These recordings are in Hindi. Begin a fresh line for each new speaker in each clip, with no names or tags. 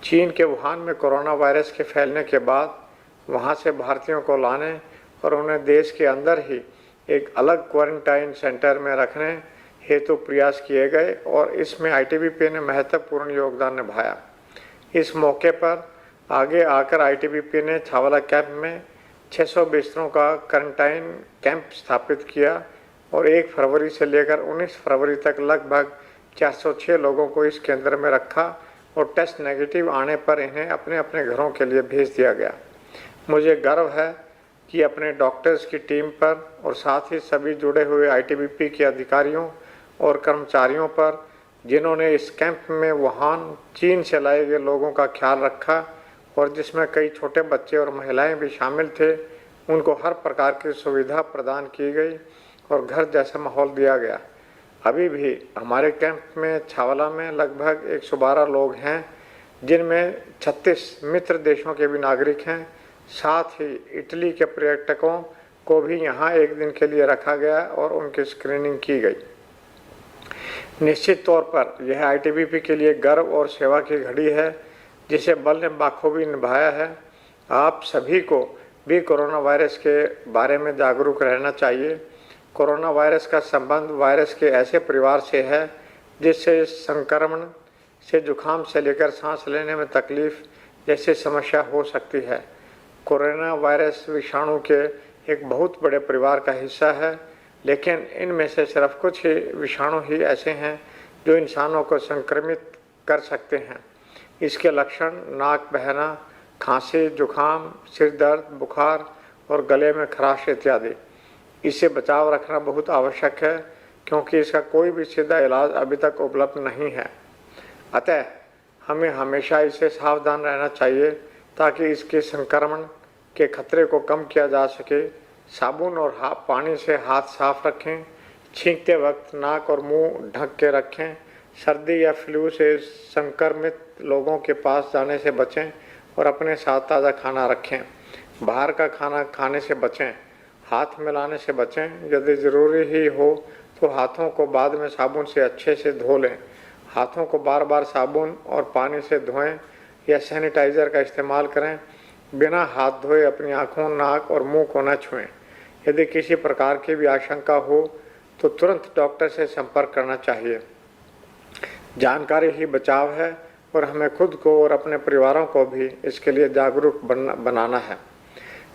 चीन के वुहान में कोरोना वायरस के फैलने के बाद वहां से भारतीयों को लाने और उन्हें देश के अंदर ही एक अलग क्वारंटाइन सेंटर में रखने हेतु प्रयास किए गए और इसमें आईटीबीपी ने महत्वपूर्ण योगदान निभाया। इस मौके पर आगे आकर आईटीबीपी ने छावला कैंप में 600 बिस्तरों का क्वारंटाइन कैंप स्थापित किया और 1 फरवरी से लेकर 19 फरवरी तक लगभग 406 लोगों को इस केंद्र में रखा और टेस्ट नेगेटिव आने पर इन्हें अपने अपने घरों के लिए भेज दिया गया। मुझे गर्व है कि अपने डॉक्टर्स की टीम पर और साथ ही सभी जुड़े हुए आईटीबीपी के अधिकारियों और कर्मचारियों पर, जिन्होंने इस कैंप में वुहान चीन से लाए गए लोगों का ख्याल रखा और जिसमें कई छोटे बच्चे और महिलाएं भी शामिल थे। उनको हर प्रकार की सुविधा प्रदान की गई और घर जैसा माहौल दिया गया। अभी भी हमारे कैंप में छावला में लगभग 112 लोग हैं, जिनमें 36 मित्र देशों के भी नागरिक हैं। साथ ही इटली के पर्यटकों को भी यहाँ एक दिन के लिए रखा गया और उनकी स्क्रीनिंग की गई। निश्चित तौर पर यह आईटीबीपी के लिए गर्व और सेवा की घड़ी है, जिसे बल ने बाखूबी निभाया है। आप सभी को भी कोरोना वायरस के बारे में जागरूक रहना चाहिए। कोरोना वायरस का संबंध वायरस के ऐसे परिवार से है जिससे संक्रमण से जुकाम से लेकर सांस लेने में तकलीफ जैसी समस्या हो सकती है। कोरोना वायरस विषाणु के एक बहुत बड़े परिवार का हिस्सा है, लेकिन इनमें से सिर्फ कुछ ही विषाणु ही ऐसे हैं जो इंसानों को संक्रमित कर सकते हैं। इसके लक्षण नाक बहना, खांसी, जुकाम, सिर दर्द, बुखार और गले में खराश इत्यादि। इससे बचाव रखना बहुत आवश्यक है क्योंकि इसका कोई भी सीधा इलाज अभी तक उपलब्ध नहीं है। अतः हमें हमेशा इससे सावधान रहना चाहिए ताकि इसके संक्रमण के खतरे को कम किया जा सके। साबुन और पानी से हाथ साफ रखें। छींकते वक्त नाक और मुंह ढक के रखें। सर्दी या फ्लू से संक्रमित लोगों के पास जाने से बचें और अपने साथ ताज़ा खाना रखें। बाहर का खाना खाने से बचें। हाथ मिलाने से बचें। यदि ज़रूरी ही हो तो हाथों को बाद में साबुन से अच्छे से धो लें। हाथों को बार बार साबुन और पानी से धोएं या सैनिटाइज़र का इस्तेमाल करें। बिना हाथ धोए अपनी आँखों, नाक और मुंह को न छुएं। यदि किसी प्रकार की भी आशंका हो तो तुरंत डॉक्टर से संपर्क करना चाहिए। जानकारी ही बचाव है और हमें खुद को और अपने परिवारों को भी इसके लिए जागरूक बनाना है।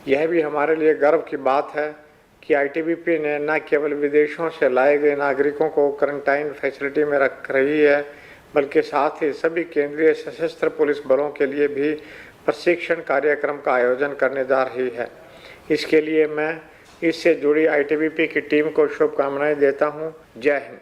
यह भी हमारे लिए गर्व की बात है कि आईटीबीपी ने न केवल विदेशों से लाए गए नागरिकों को क्वारंटाइन फैसिलिटी में रख रही है, बल्कि साथ ही सभी केंद्रीय सशस्त्र पुलिस बलों के लिए भी प्रशिक्षण कार्यक्रम का आयोजन करने जा रही है। इसके लिए मैं इससे जुड़ी आईटीबीपी की टीम को शुभकामनाएं देता हूं। जय हिंद।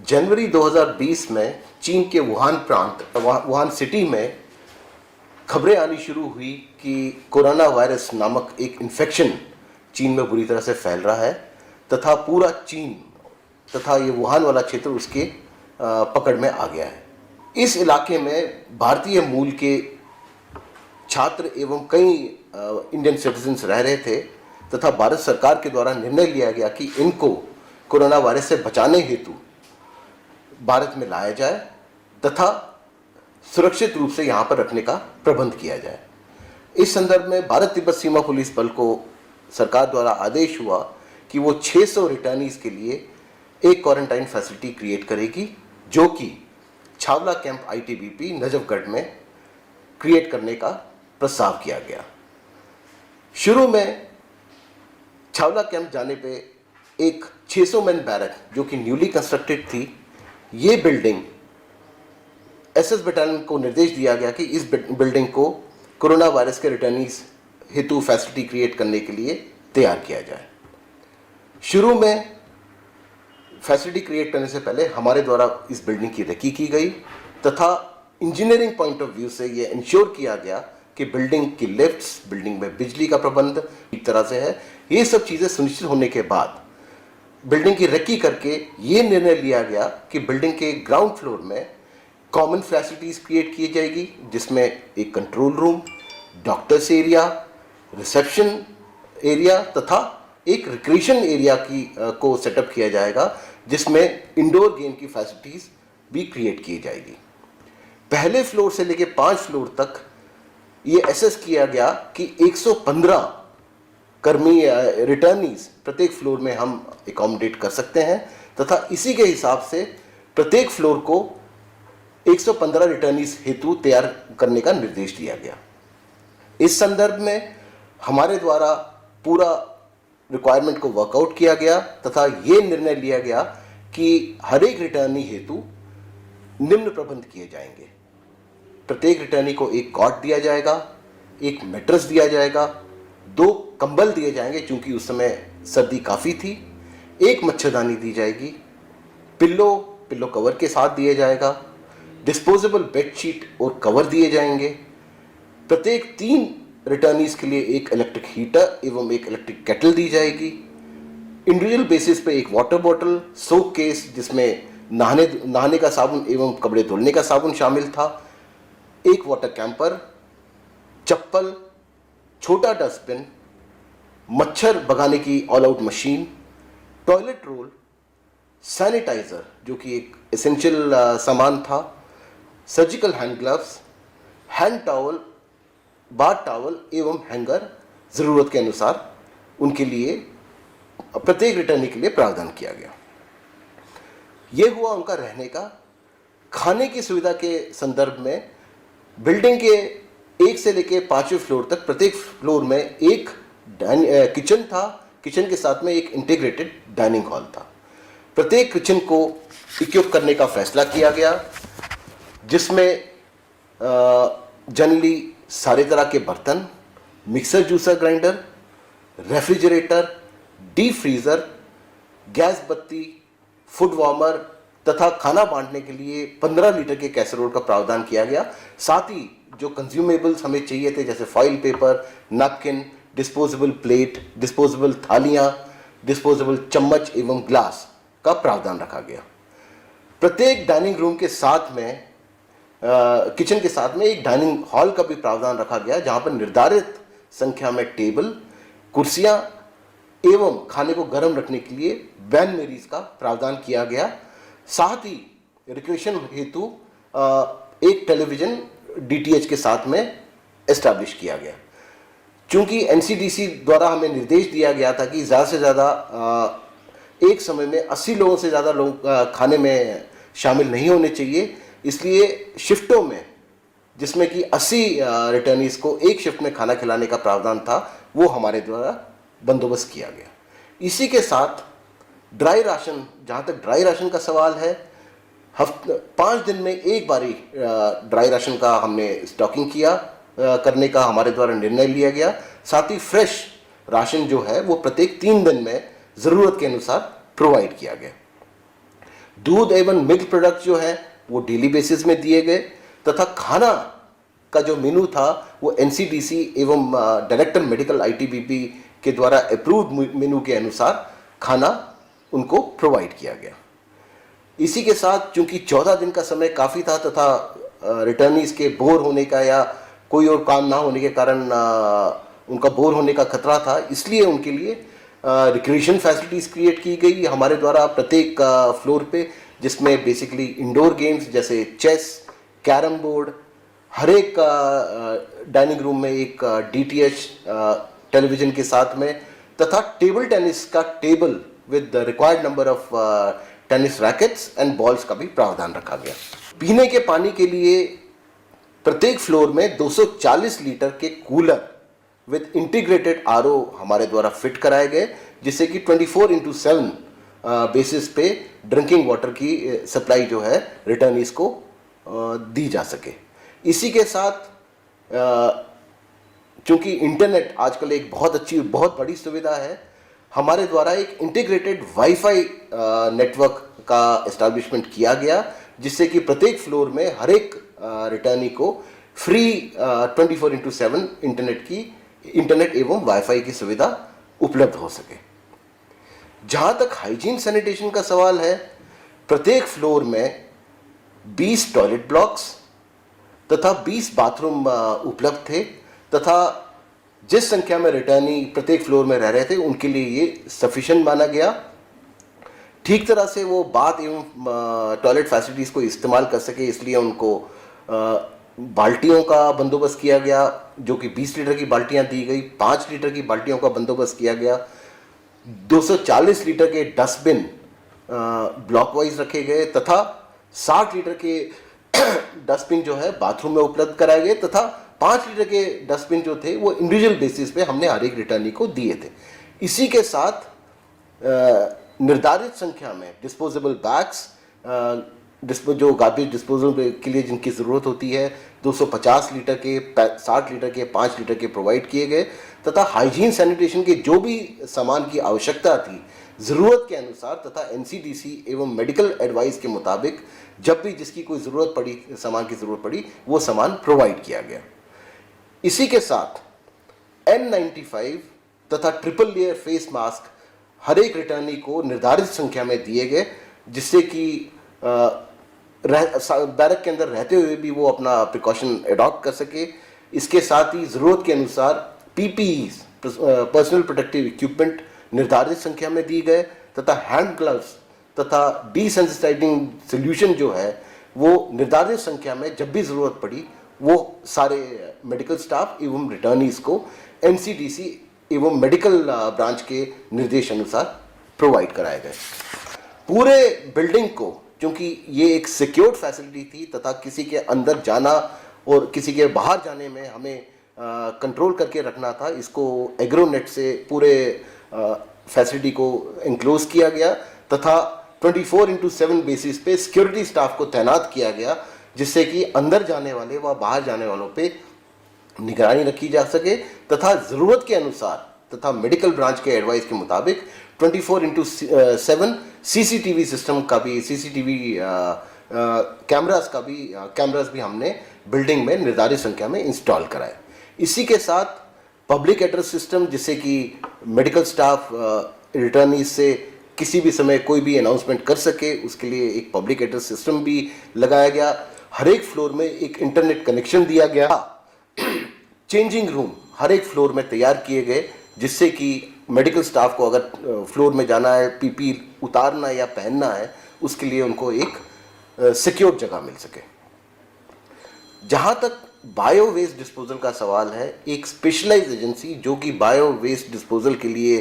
जनवरी 2020 में चीन के वुहान सिटी में खबरें आनी शुरू हुई कि कोरोना वायरस नामक एक इन्फेक्शन चीन में बुरी तरह से फैल रहा है तथा पूरा चीन तथा ये वुहान वाला क्षेत्र उसके पकड़ में आ गया है। इस इलाके में भारतीय मूल के छात्र एवं कई इंडियन सिटीजन्स रह रहे थे तथा भारत सरकार के द्वारा निर्णय लिया गया कि इनको कोरोना वायरस से बचाने हेतु भारत में लाया जाए तथा सुरक्षित रूप से यहाँ पर रखने का प्रबंध किया जाए। इस संदर्भ में भारत तिब्बत सीमा पुलिस बल को सरकार द्वारा आदेश हुआ कि वो 600 रिटर्नीज के लिए एक क्वारंटाइन फैसिलिटी क्रिएट करेगी, जो कि छावला कैंप आईटीबीपी नजफगढ़ में क्रिएट करने का प्रस्ताव किया गया। शुरू में छावला कैंप जाने पे एक 600 मैन बैरक जो कि न्यूली कंस्ट्रक्टेड थी, ये बिल्डिंग एसएस बटालियन को निर्देश दिया गया कि इस बिल्डिंग को कोरोना वायरस के रिटर्नीज हेतु फैसिलिटी क्रिएट करने के लिए तैयार किया जाए। शुरू में फैसिलिटी क्रिएट करने से पहले हमारे द्वारा इस बिल्डिंग की रेकी की गई तथा इंजीनियरिंग पॉइंट ऑफ व्यू से ये इंश्योर किया गया कि बिल्डिंग की लिफ्ट्स, बिल्डिंग में बिजली का प्रबंध एक तरह से है। ये सब चीज़ें सुनिश्चित होने के बाद बिल्डिंग की रेकी करके ये निर्णय लिया गया कि बिल्डिंग के ग्राउंड फ्लोर में कॉमन फैसिलिटीज़ क्रिएट की जाएगी, जिसमें एक control room, doctors area, reception area तथा एक रिक्रिएशन एरिया को सेटअप किया जाएगा, जिसमें इंडोर गेम की फैसिलिटीज़ भी क्रिएट की जाएगी। पहले फ्लोर से लेकर 5 फ्लोर तक ये एसेस किया गया कि 115 कर्मी रिटर्नीज प्रत्येक फ्लोर में हम एकोमोडेट कर सकते हैं तथा इसी के हिसाब से प्रत्येक फ्लोर को 115 रिटर्नीज हेतु तैयार करने का निर्देश दिया गया। इस संदर्भ में हमारे द्वारा पूरा रिक्वायरमेंट को वर्कआउट किया गया तथा ये निर्णय लिया गया कि हर एक रिटर्नी हेतु निम्न प्रबंध किए जाएंगे। प्रत्येक रिटर्नी को एक कॉट दिया जाएगा, एक मैट्रेस दिया जाएगा, 2 कंबल दिए जाएंगे क्योंकि उस समय सर्दी काफ़ी थी, एक मच्छरदानी दी जाएगी, पिल्लो कवर के साथ दिया जाएगा, डिस्पोजेबल बेडशीट और कवर दिए जाएंगे। प्रत्येक 3 रिटर्नीज के लिए एक इलेक्ट्रिक हीटर एवं एक इलेक्ट्रिक केटल दी जाएगी। इंडिविजुअल बेसिस पे एक वाटर बॉटल, सोप केस जिसमें नहाने का साबुन एवं कपड़े धुलने का साबुन शामिल था, एक वाटर कैंपर, चप्पल, छोटा डस्टबिन, मच्छर भगाने की all out machine, toilet roll, sanitiser जो कि एक एसेंशियल सामान था, surgical hand gloves, hand towel, bath towel एवं हैंगर ज़रूरत के अनुसार उनके लिए प्रत्येक रिटर्नी के लिए प्रावधान किया गया। ये हुआ उनका रहने का। खाने की सुविधा के संदर्भ में बिल्डिंग के 1 से लेकर 5वें फ्लोर तक प्रत्येक फ्लोर में एक किचन था। किचन के साथ में एक इंटीग्रेटेड डाइनिंग हॉल था। प्रत्येक किचन को इक्विप करने का फैसला किया गया, जिसमें जनरली सारे तरह के बर्तन, mixer juicer grinder, refrigerator, deep freezer, gas बत्ती, फूड वार्मर तथा खाना बांटने के लिए 15 लीटर के कैसरोल का प्रावधान किया गया। साथ ही जो कंज्यूमेबल्स हमें चाहिए थे जैसे foil paper, napkin, disposable plate, disposable थालियाँ, डिस्पोजेबल चम्मच एवं ग्लास का प्रावधान रखा गया। प्रत्येक डाइनिंग रूम के साथ में किचन के साथ में एक डाइनिंग हॉल का भी प्रावधान रखा गया, जहां पर निर्धारित संख्या में टेबल, कुर्सियां एवं खाने को गर्म रखने के लिए बैन मेरीज का प्रावधान किया गया। साथ ही रिक्रिएशन हेतु एक टेलीविज़न डीटीएच के साथ में एस्टैब्लिश किया गया। चूँकि एनसीडीसी द्वारा हमें निर्देश दिया गया था कि ज़्यादा से ज़्यादा एक समय में 80 लोगों से ज़्यादा लोग खाने में शामिल नहीं होने चाहिए, इसलिए शिफ्टों में जिसमें कि 80 रिटर्नीज को एक शिफ्ट में खाना खिलाने का प्रावधान था, वो हमारे द्वारा बंदोबस्त किया गया। इसी के साथ ड्राई राशन, जहाँ तक ड्राई राशन का सवाल है, 5 दिन में एक बारी ड्राई राशन का हमने स्टॉकिंग करने का हमारे द्वारा निर्णय लिया गया। साथ ही फ्रेश राशन जो है वो प्रत्येक 3 दिन में ज़रूरत के अनुसार प्रोवाइड किया गया। दूध एवं मिल्क प्रोडक्ट जो है वो डेली बेसिस में दिए गए, तथा खाना का जो मेनू था वो एनसीडीसी एवं डायरेक्टर मेडिकल आईटीबीपी के द्वारा अप्रूव्ड मेनू के अनुसार खाना उनको प्रोवाइड किया गया। इसी के साथ चूंकि 14 दिन का समय काफ़ी था तथा रिटर्नीज के बोर होने का या कोई और काम ना होने के कारण उनका बोर होने का खतरा था, इसलिए उनके लिए रिक्रिएशन फैसिलिटीज़ क्रिएट की गई हमारे द्वारा प्रत्येक फ्लोर पे, जिसमें बेसिकली इंडोर गेम्स जैसे चेस, कैरम बोर्ड, हर एक डाइनिंग रूम में एक डीटीएच टेलीविज़न के साथ में, तथा टेबल टेनिस का table with the required number of tennis rackets and balls का भी प्रावधान रखा गया। पीने के पानी के लिए प्रत्येक फ्लोर में 240 लीटर के कूलर विद इंटीग्रेटेड आरओ हमारे द्वारा फिट कराए गए, जिससे कि 24/7 बेसिस पे ड्रिंकिंग वाटर की सप्लाई जो है रिटर्नीज को दी जा सके। इसी के साथ चूंकि इंटरनेट आजकल एक बहुत बड़ी सुविधा है, हमारे द्वारा एक इंटीग्रेटेड वाईफाई नेटवर्क का एस्टैब्लिशमेंट किया गया, जिससे कि प्रत्येक फ्लोर में हर एक रिटर्नी को फ्री 24/7 इंटरनेट एवं वाईफाई की सुविधा उपलब्ध हो सके। जहाँ तक हाइजीन सैनिटेशन का सवाल है, प्रत्येक फ्लोर में 20 टॉयलेट ब्लॉक्स तथा 20 बाथरूम उपलब्ध थे, तथा जिस संख्या में रिटर्नी प्रत्येक फ्लोर में रह रहे थे उनके लिए ये सफिशिएंट माना गया। ठीक तरह से वो बाथ एवं टॉयलेट फैसिलिटीज़ को इस्तेमाल कर सके, इसलिए उनको बाल्टियों का बंदोबस्त किया गया, जो कि 20 लीटर की बाल्टियां दी गई, 5 लीटर की बाल्टियों का बंदोबस्त किया गया, 240 लीटर के डस्टबिन ब्लॉक वाइज रखे गए, तथा 60 लीटर के डस्टबिन जो है बाथरूम में उपलब्ध कराए गए, तथा 5 लीटर के डस्टबिन जो थे वो इंडिविजुअल बेसिस पे हमने हर एक रिटर्नी को दिए थे। इसी के साथ निर्धारित संख्या में डिस्पोजेबल बैग्स जो गार्बेज डिस्पोजल के लिए जिनकी ज़रूरत होती है 250 लीटर के, 60 लीटर के, 5 लीटर के प्रोवाइड किए गए, तथा हाइजीन सैनिटेशन के जो भी सामान की आवश्यकता थी ज़रूरत के अनुसार तथा एनसीडीसी एवं मेडिकल एडवाइस के मुताबिक जब भी जिसकी कोई ज़रूरत पड़ी, सामान की ज़रूरत पड़ी, वो सामान प्रोवाइड किया गया। इसी के साथ N95 तथा ट्रिपल लेयर फेस मास्क हर एक रिटर्नी को निर्धारित संख्या में दिए गए, जिससे कि बैरक के अंदर रहते हुए भी वो अपना प्रिकॉशन अडॉप्ट कर सके। इसके साथ ही ज़रूरत के अनुसार PPEs पर्सनल प्रोटेक्टिव इक्विपमेंट निर्धारित संख्या में दी गए, तथा हैंड ग्लव्स तथा डिसेंसिटाइजिंग सोल्यूशन जो है वो निर्धारित संख्या में जब भी ज़रूरत पड़ी वो सारे मेडिकल स्टाफ एवं रिटर्नीज को NCDC एवं मेडिकल ब्रांच के निर्देश अनुसार प्रोवाइड कराए गए। पूरे बिल्डिंग को, क्योंकि ये एक सिक्योर्ड फैसिलिटी थी तथा किसी के अंदर जाना और किसी के बाहर जाने में हमें कंट्रोल करके रखना था, इसको एग्रोनेट से पूरे फैसिलिटी को इंक्लोज किया गया, तथा 24/7 बेसिस पे सिक्योरिटी स्टाफ को तैनात किया गया, जिससे कि अंदर जाने वाले व बाहर जाने वालों पे निगरानी रखी जा सके, तथा ज़रूरत के अनुसार तथा मेडिकल ब्रांच के एडवाइस के मुताबिक 24/7 CCTV सिस्टम का भी, CCTV कैमरास भी हमने बिल्डिंग में निर्धारित संख्या में इंस्टॉल कराए। इसी के साथ पब्लिक एड्रेस सिस्टम, जिससे कि मेडिकल स्टाफ रिटर्नीज से किसी भी समय कोई भी अनाउंसमेंट कर सके, उसके लिए एक पब्लिक एड्रेस सिस्टम भी लगाया गया। हर एक फ्लोर में एक इंटरनेट कनेक्शन दिया गया। चेंजिंग रूम हर एक फ्लोर में तैयार किए गए, जिससे कि मेडिकल स्टाफ को अगर फ्लोर में जाना है, PPE उतारना या पहनना है, उसके लिए उनको एक सिक्योर जगह मिल सके। जहाँ तक बायो वेस्ट डिस्पोजल का सवाल है, एक स्पेशलाइज्ड एजेंसी जो कि बायो वेस्ट डिस्पोजल के लिए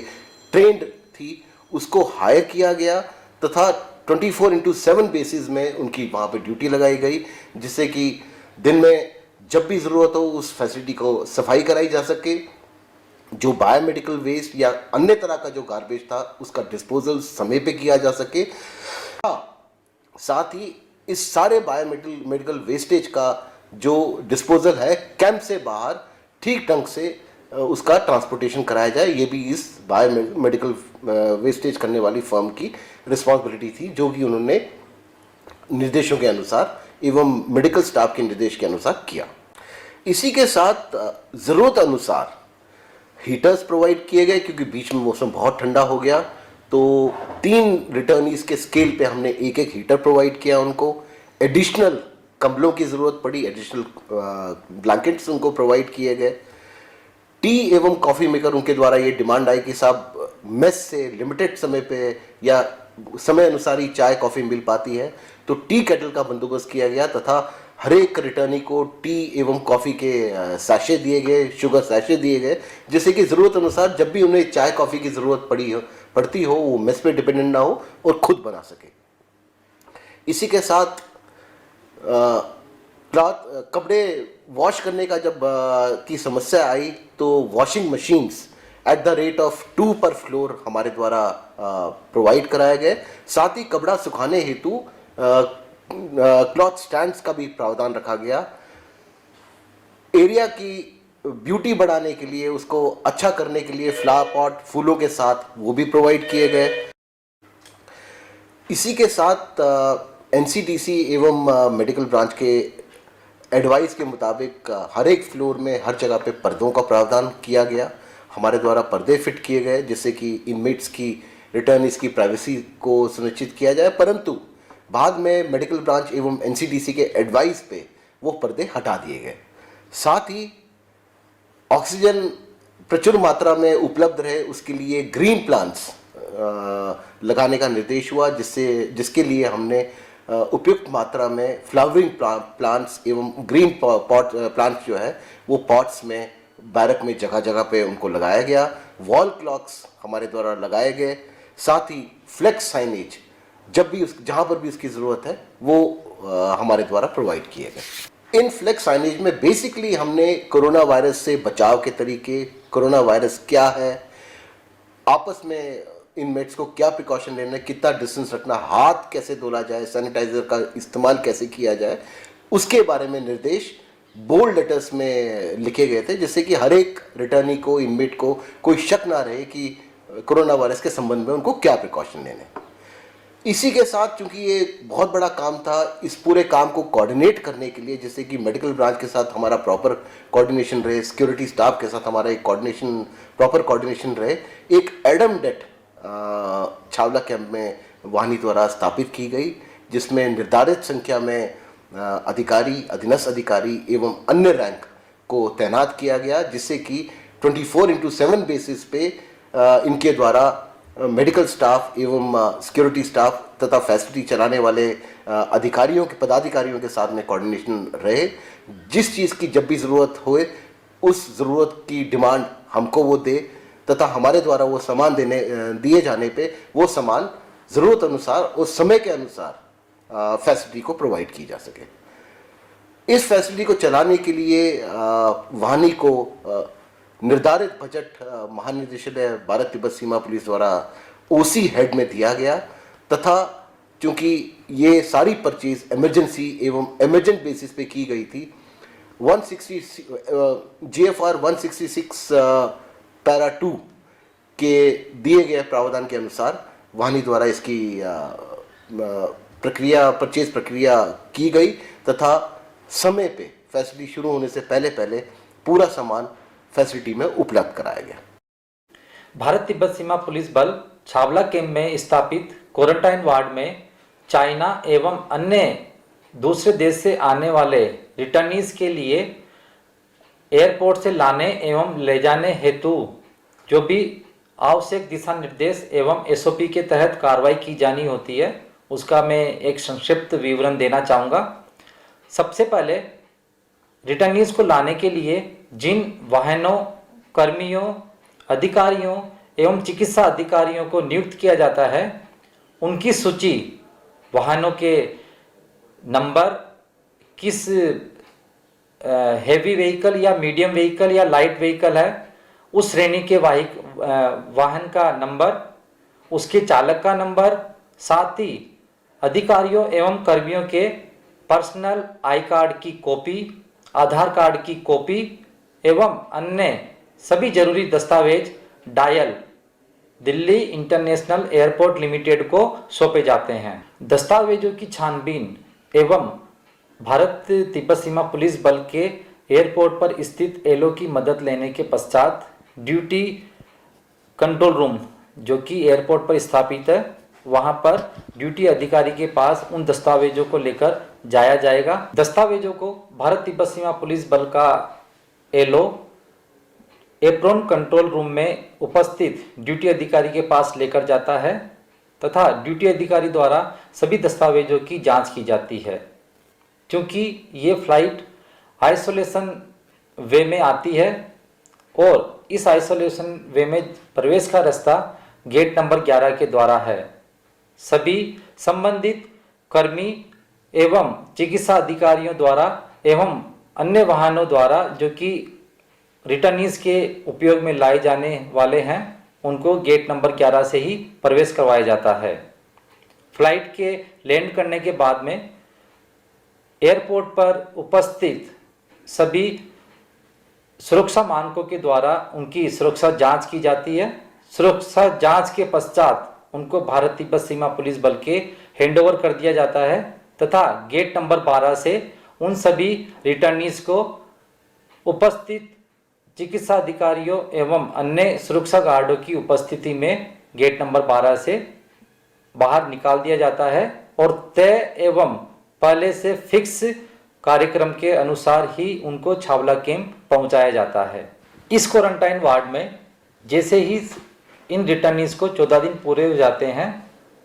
ट्रेंड थी, उसको हायर किया गया, तथा 24/7 बेसिस में उनकी वहाँ पे ड्यूटी लगाई गई, जिससे कि दिन में जब भी ज़रूरत हो उस फैसिलिटी को सफाई कराई जा सके। जो बायोमेडिकल वेस्ट या अन्य तरह का जो गार्बेज था उसका डिस्पोजल समय पे किया जा सके। साथ ही इस सारे बायोमेडिकल वेस्टेज का जो डिस्पोजल है कैंप से बाहर ठीक ढंग से उसका ट्रांसपोर्टेशन कराया जाए, ये भी इस बायोमेडिकल वेस्टेज करने वाली फर्म की रिस्पॉन्सिबिलिटी थी, जो कि उन्होंने निर्देशों के अनुसार एवं मेडिकल स्टाफ के निर्देश के अनुसार किया। इसी के साथ ज़रूरत अनुसार हीटर्स प्रोवाइड किए गए, क्योंकि बीच में मौसम बहुत ठंडा हो गया, तो 3 रिटर्नीज के स्केल पे हमने एक एक हीटर प्रोवाइड किया उनको। एडिशनल कंबलों की ज़रूरत पड़ी, एडिशनल ब्लैंकेट्स उनको प्रोवाइड किए गए। टी एवं कॉफ़ी मेकर उनके द्वारा ये डिमांड आई कि साहब मेस से लिमिटेड समय पे या समय अनुसार ही चाय कॉफ़ी मिल पाती है, तो टी केटल का बंदोबस्त किया गया तथा हर एक रिटर्नी को टी एवं कॉफ़ी के सैशे दिए गए, शुगर सैशे दिए गए, जिससे कि ज़रूरत अनुसार जब भी उन्हें चाय कॉफ़ी की ज़रूरत पड़ती हो वो मेस पे डिपेंडेंट ना हो और खुद बना सके। इसी के साथ कपड़े वॉश करने का जब की समस्या आई, तो washing machines at the rate of 2 पर फ्लोर हमारे द्वारा प्रोवाइड कराए गए। साथ ही कपड़ा सुखाने हेतु क्लॉथ स्टैंड्स का भी प्रावधान रखा गया। एरिया की ब्यूटी बढ़ाने के लिए, उसको अच्छा करने के लिए फ्लावर पॉट फूलों के साथ वो भी प्रोवाइड किए गए। इसी के साथ एनसीडीसी एवं मेडिकल ब्रांच के एडवाइस के मुताबिक हर एक फ्लोर में हर जगह पे पर्दों का प्रावधान किया गया। हमारे द्वारा पर्दे फिट किए गए जिससे कि इनमेट्स की, रिटर्नीज की प्राइवेसी को सुनिश्चित किया जाए, परंतु बाद में मेडिकल ब्रांच एवं एनसीडीसी के एडवाइस पे वो पर्दे हटा दिए गए। साथ ही ऑक्सीजन प्रचुर मात्रा में उपलब्ध रहे उसके लिए ग्रीन प्लांट्स लगाने का निर्देश हुआ, जिसके लिए हमने उपयुक्त मात्रा में फ्लावरिंग प्लांट्स एवं ग्रीन पॉट प्लांट्स जो है वो पॉट्स में बैरक में जगह जगह पे उनको लगाया गया। वॉल क्लॉक्स हमारे द्वारा लगाए गए। साथ ही फ्लेक्स साइनेज जब भी जहाँ पर भी उसकी ज़रूरत है वो हमारे द्वारा प्रोवाइड किए गए। इन फ्लेक्स साइनेज में बेसिकली हमने कोरोना वायरस से बचाव के तरीके, कोरोना वायरस क्या है, आपस में इनमेट्स को क्या प्रिकॉशन लेना है, कितना डिस्टेंस रखना, हाथ कैसे धोला जाए, सैनिटाइजर का इस्तेमाल कैसे किया जाए, उसके बारे में निर्देश बोल्ड लेटर्स में लिखे गए थे, जिससे कि हर एक रिटर्नी को, इनमेट को कोई शक ना रहे कि कोरोना वायरस के संबंध में उनको क्या प्रिकॉशन लेने। इसी के साथ चूंकि ये बहुत बड़ा काम था, इस पूरे काम को कोऑर्डिनेट करने के लिए, जैसे कि मेडिकल ब्रांच के साथ हमारा प्रॉपर कोऑर्डिनेशन रहे, सिक्योरिटी स्टाफ के साथ हमारा एक प्रॉपर कोऑर्डिनेशन रहे, एक एडम डेट छावला कैंप में वाहिनी द्वारा स्थापित की गई, जिसमें निर्धारित संख्या में अधिकारी, अधीनस्थ अधिकारी एवं अन्य रैंक को तैनात किया गया, जिससे कि 24/7 बेसिस पे इनके द्वारा मेडिकल स्टाफ एवं सिक्योरिटी स्टाफ तथा फैसिलिटी चलाने वाले पदाधिकारियों के साथ में कोऑर्डिनेशन रहे। जिस चीज़ की जब भी ज़रूरत होए उस ज़रूरत की डिमांड हमको वो दे तथा हमारे द्वारा वो सामान दिए जाने पे वो सामान ज़रूरत अनुसार और समय के अनुसार फैसिलिटी को प्रोवाइड की जा सके। इस फैसिलिटी को चलाने के लिए वाहिनी को निर्धारित बजट महानिदेशालय भारत तिब्बत सीमा पुलिस द्वारा ओसी हेड में दिया गया तथा चूंकि ये सारी परचेज इमरजेंसी एवं इमरजेंट बेसिस पे की गई थी, GFR 166 पैरा 2 के दिए गए प्रावधान के अनुसार वाहिनी द्वारा इसकी परचेज प्रक्रिया की गई तथा समय पे फैसिलिटी शुरू होने से पहले पूरा सामान फैसिलिटी में उपलब्ध कराया गया।
भारत तिब्बत सीमा पुलिस बल छावला कैंप में स्थापित क्वारंटाइन वार्ड में चाइना एवं अन्य दूसरे देश से आने वाले रिटर्नीज के लिए एयरपोर्ट से लाने एवं ले जाने हेतु जो भी आवश्यक दिशा निर्देश एवं SOP के तहत कार्रवाई की जानी होती है, उसका मैं एक संक्षिप्त विवरण देना चाहूँगा। सबसे पहले रिटर्नीज को लाने के लिए जिन वाहनों, कर्मियों, अधिकारियों एवं चिकित्सा अधिकारियों को नियुक्त किया जाता है, उनकी सूची, वाहनों के नंबर, किस हेवी व्हीकल या मीडियम व्हीकल या लाइट व्हीकल है, उस श्रेणी के वाहन का नंबर, उसके चालक का नंबर, साथ ही अधिकारियों एवं कर्मियों के पर्सनल आई कार्ड की कॉपी, आधार कार्ड की कॉपी एवं अन्य सभी जरूरी दस्तावेज dial Delhi international airport limited को सौंपे जाते हैं। दस्तावेजों की छानबीन एवं भारत तिब्बत सीमा पुलिस बल के एयरपोर्ट पर स्थित एलओ की मदद लेने के पश्चात ड्यूटी कंट्रोल रूम जो कि एयरपोर्ट पर स्थापित है, वहां पर ड्यूटी अधिकारी के पास उन दस्तावेजों को लेकर जाया जाएगा। दस्तावेजों को भारत तिब्बत सीमा पुलिस बल का एलओ एप्रोन कंट्रोल रूम में उपस्थित ड्यूटी अधिकारी के पास लेकर जाता है तथा ड्यूटी अधिकारी द्वारा सभी दस्तावेजों की जांच की जाती है। क्योंकि ये फ्लाइट आइसोलेशन वे में आती है और इस आइसोलेशन वे में प्रवेश का रास्ता गेट नंबर 11 के द्वारा है। सभी संबंधित कर्मी एवं चिकित्सा अधिकारियों द्वारा एवं अन्य वाहनों द्वारा जो कि रिटर्नीज के उपयोग में लाए जाने वाले हैं, उनको गेट नंबर 11 से ही प्रवेश करवाया जाता है। फ्लाइट के लैंड करने के बाद में एयरपोर्ट पर उपस्थित सभी सुरक्षा मानकों के द्वारा उनकी सुरक्षा जांच की जाती है। सुरक्षा जांच के पश्चात उनको भारत तिब्बत सीमा पुलिस बल के हैंडओवर कर दिया जाता है तथा गेट नंबर 12 से उन सभी रिटर्नीज को उपस्थित चिकित्सा अधिकारियों एवं अन्य सुरक्षा गार्डों की उपस्थिति में गेट नंबर 12 से बाहर निकाल दिया जाता है और तय एवं पहले से फिक्स कार्यक्रम के अनुसार ही उनको छावला कैंप पहुंचाया जाता है। इस क्वारंटाइन वार्ड में जैसे ही इन रिटर्नीज को 14 दिन पूरे हो जाते हैं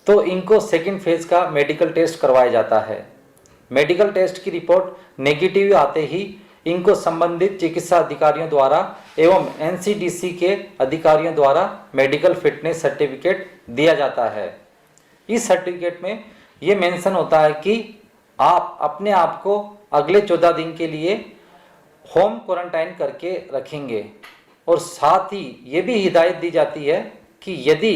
तो इनको सेकंड फेज का मेडिकल टेस्ट करवाया जाता है। मेडिकल टेस्ट की रिपोर्ट नेगेटिव आते ही इनको संबंधित चिकित्सा अधिकारियों द्वारा एवं एनसीडीसी के अधिकारियों द्वारा मेडिकल फिटनेस सर्टिफिकेट दिया जाता है। इस सर्टिफिकेट में ये मेंशन होता है कि आप अपने आप को अगले 14 दिन के लिए होम क्वारंटाइन करके रखेंगे और साथ ही ये भी हिदायत दी जाती है कि यदि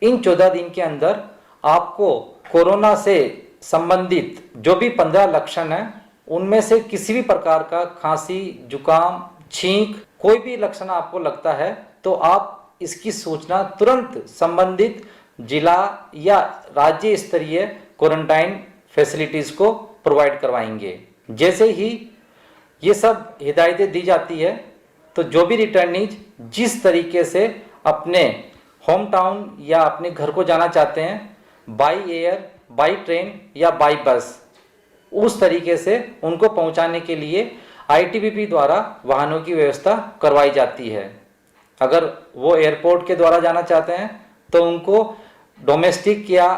इन 14 दिन के अंदर आपको कोरोना से संबंधित जो भी 15 लक्षण हैं उनमें से किसी भी प्रकार का खांसी, जुकाम, छींक कोई भी लक्षण आपको लगता है तो आप इसकी सूचना तुरंत संबंधित जिला या राज्य स्तरीय क्वारंटाइन फैसिलिटीज को प्रोवाइड करवाएंगे। जैसे ही ये सब हिदायतें दी जाती है तो जो भी रिटर्नीज जिस तरीके से अपने होम टाउन या अपने घर को जाना चाहते हैं, बाई एयर, बाई ट्रेन या बाई बस, उस तरीके से उनको पहुंचाने के लिए आईटीबीपी द्वारा वाहनों की व्यवस्था करवाई जाती है। अगर वो एयरपोर्ट के द्वारा जाना चाहते हैं तो उनको डोमेस्टिक या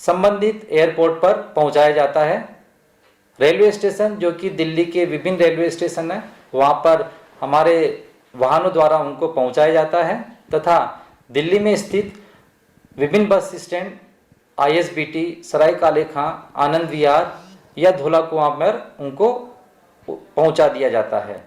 संबंधित एयरपोर्ट पर पहुंचाया जाता है। रेलवे स्टेशन जो कि दिल्ली के विभिन्न रेलवे स्टेशन है, वहाँ पर हमारे वाहनों द्वारा उनको पहुंचाया जाता है तथा दिल्ली में स्थित विभिन्न बस स्टैंड आईएसबीटी, सराय काले खां, आनंद विहार या धौला कुआं पर उनको पहुंचा दिया जाता है।